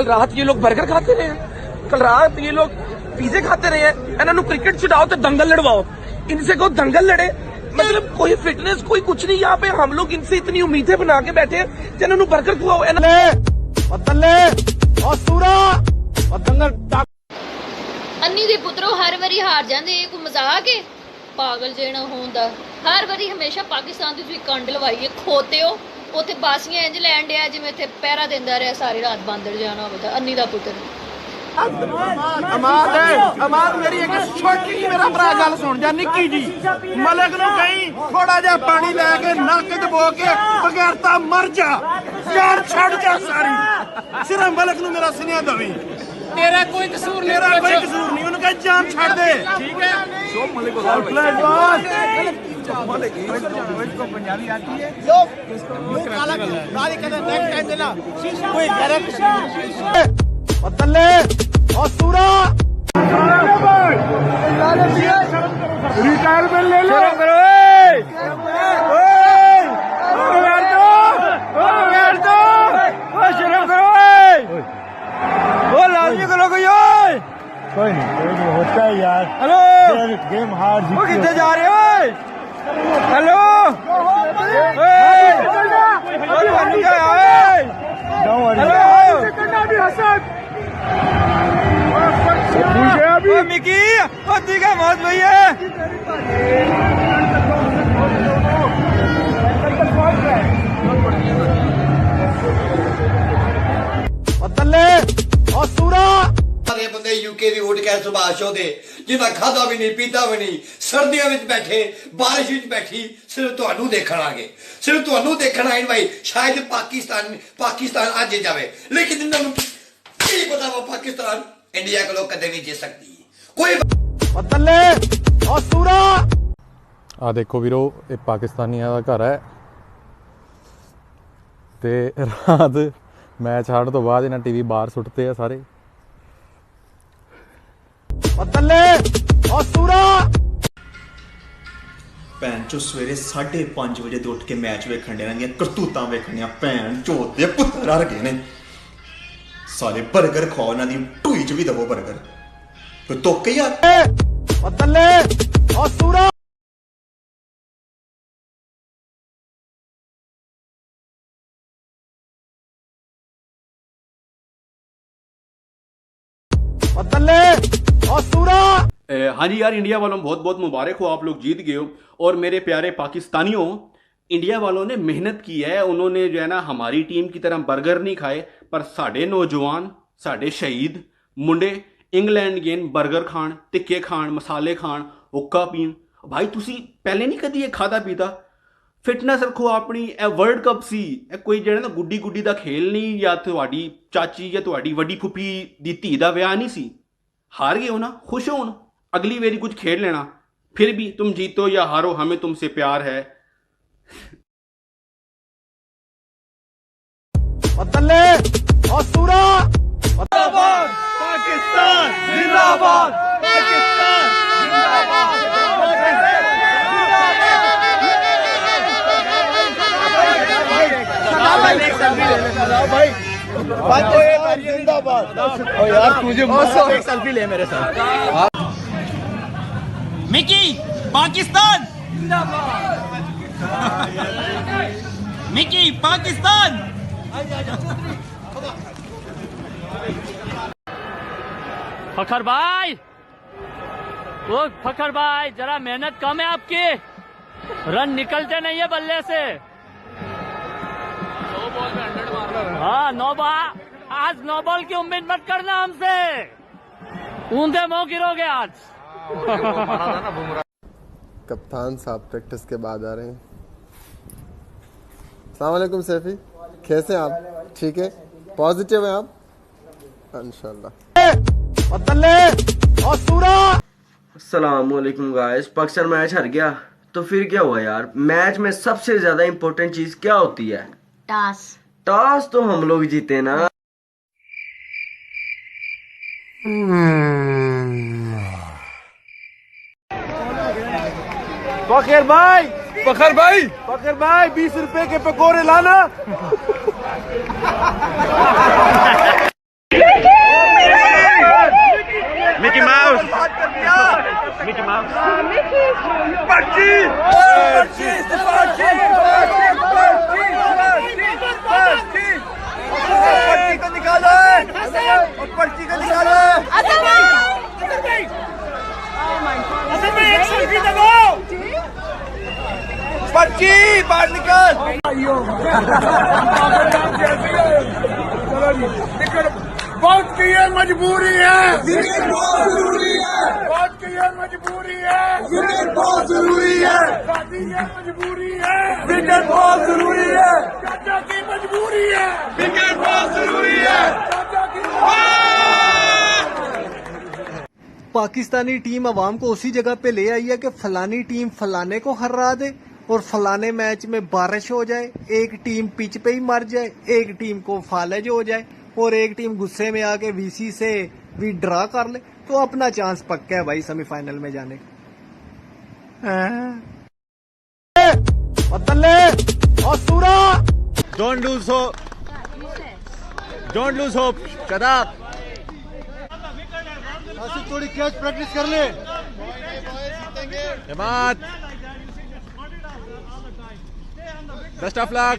कल रात ये लोग बर्गर खाते रहे हैं, कल रात ये लोग पिज़्ज़े खाते रहे हैं। इन्होंने क्रिकेट छुड़ाओ तो दंगल लड़वाओ, इनसे को दंगल लड़े। मतलब कोई फिटनेस कोई कुछ नहीं। यहाँ पे हम लोग इनसे इतनी उम्मीदें बना के बैठे हैं, जिन्होंने बर्गर खुआओ अन्नी दे पुत्रो हर वारी हार जाते, ये कोई मजाक है? पागल जेना होंदा हर वारी हमेशा पाकिस्तान की कंड लवाई है, खोते हो उत्थे बासियां इंज लैन दिया जिवें इत्थे पहरा देंदा रहा सारी रात बांदर जाना होता। अन्नी दा पुत्र अमाद मेरी एक छोटी जी मेरा भरा गल सुन जा निक्की जी, मलिक नूं कहीं थोड़ा जा पानी लैके नक दबो के बगैरता मर जा यार, छड़ जा सारी। सिर्फ मलिक नूं मेरा सुनिया दवी, तेरा कोई कसूर नहीं, तेरा कोई कसूर नहीं, उन्हें कह जान छड़ दे, ठीक है? सो मलिक को पंजाबी आती है, काला काली कहते नेक्स्ट टाइम देना कोई डायरेक्ट बदले और सूरा रिटायरमेंट ले लो, करो लालजी करो कोई नहीं होता है यार। हेलो गेम हार वो कितने जा रहे हो? हेलो मिकी ठीक है मौज भैया। और सूरा सारे बंदे यूके दी उठ के सुभाष दे जिन्हें खादा भी नहीं पीता भी नहीं, सर्दियों में बैठे बारिश में बैठी सिर्फ तुहानू देखण आ गए, सिर्फ तुहानू देखण आए भाई। शायद पाकिस्तान आज जावे, लेकिन इन्होंने की पता वो पाकिस्तान इंडिया को लोग कदे नहीं जीत सकती कोई। और सूरा आ देखो वीरो, ये पाकिस्तानियों का घर है ते रात मैच हारन तो बाद इन्हें टीवी बाहर सुटते हैं सारे। और सूरा भैन चो सवेरे 5:30 बजे तो उठ के मैच वेखण दे रहियां करतूतां वेखणियां भैन चोद दे पुत्तर हर गए ने सारे। बर्गर खाओ इन्हां दी ढूई च भी दबो बर्गर, कोई तोके यार। और सूरा और सूरा हाँ जी यार, इंडिया वालों बहुत बहुत मुबारक हो, आप लोग जीत गए हो। और मेरे प्यारे पाकिस्तानियों, इंडिया वालों ने मेहनत की है, उन्होंने जो है ना हमारी टीम की तरह बर्गर नहीं खाए, पर साढ़े नौजवान साढ़े शहीद मुंडे इंग्लैंड गेन बर्गर खान, टिक्के खान, मसाले खान, हुक्का पीन। भाई तुसी पहले नहीं कदी खाता पीता, फिटनेस रखो अपनी। वर्ल्ड कप सी कोई जो ना गुड्डी गुड्डी का खेल नहीं, या थोड़ी चाची या थोड़ी वड्डी फुफी दी धी का विआह नहीं सी। हार गए हो ना, खुश हो ना, अगली बारी कुछ खेल लेना, फिर भी तुम जीतो या हारो हमें तुमसे प्यार है। और सूरा पाकिस्तान जिंदाबाद, पाकिस्तान जिंदाबाद, जिंदाबाद। और यार तुझे एक सेल्फी ले मेरे साथ। मिकी पाकिस्तान जिंदाबाद, मिकी पाकिस्तान। फखर भाई, वो फखर भाई जरा मेहनत कम है आपकी, रन निकलते नहीं है बल्ले से। 9 बॉल में 100 मारना। हाँ 9 बॉल, आज 9 बॉल की उम्मीद मत करना हमसे, ऊंधे मुंह गिरोगे आज। कप्तान साहब प्रैक्टिस के बाद आ रहे हैं। अस्सलाम वालेकुम सैफी, कैसे हैं आप? ठीक है, पॉजिटिव हैं आप इंशाल्लाह। और सूरा अस्सलाम वालेकुम गाइस, पाकिस्तान मैच हार गया तो फिर क्या हुआ यार? मैच में सबसे ज्यादा इंपॉर्टेंट चीज क्या होती है? टास। टॉस तो हम लोग जीते ना। फखर भाई 20 रुपए के पकौड़े लाना। चलो जी बहुत की ये मजबूरी है, बहुत जरूरी है, बहुत की ये मजबूरी है, बहुत जरूरी है, शादी ये मजबूरी है, विकेट बहुत जरूरी है, चाचा की मजबूरी है, विकेट बहुत जरूरी है, चाचा की। पाकिस्तानी टीम अवाम को उसी जगह पे ले आई है कि फलानी टीम फलाने को हरा दे और फलाने मैच में बारिश हो जाए, एक टीम पिच पे ही मर जाए, एक टीम को फालज हो जाए और एक टीम गुस्से में आके वीसी से भी ड्रा कर ले, तो अपना चांस पक्का है भाई सेमीफाइनल में जाने का। Don't lose hope shut up. थोड़ी कैच प्रैक्टिस कर ले। Best of luck.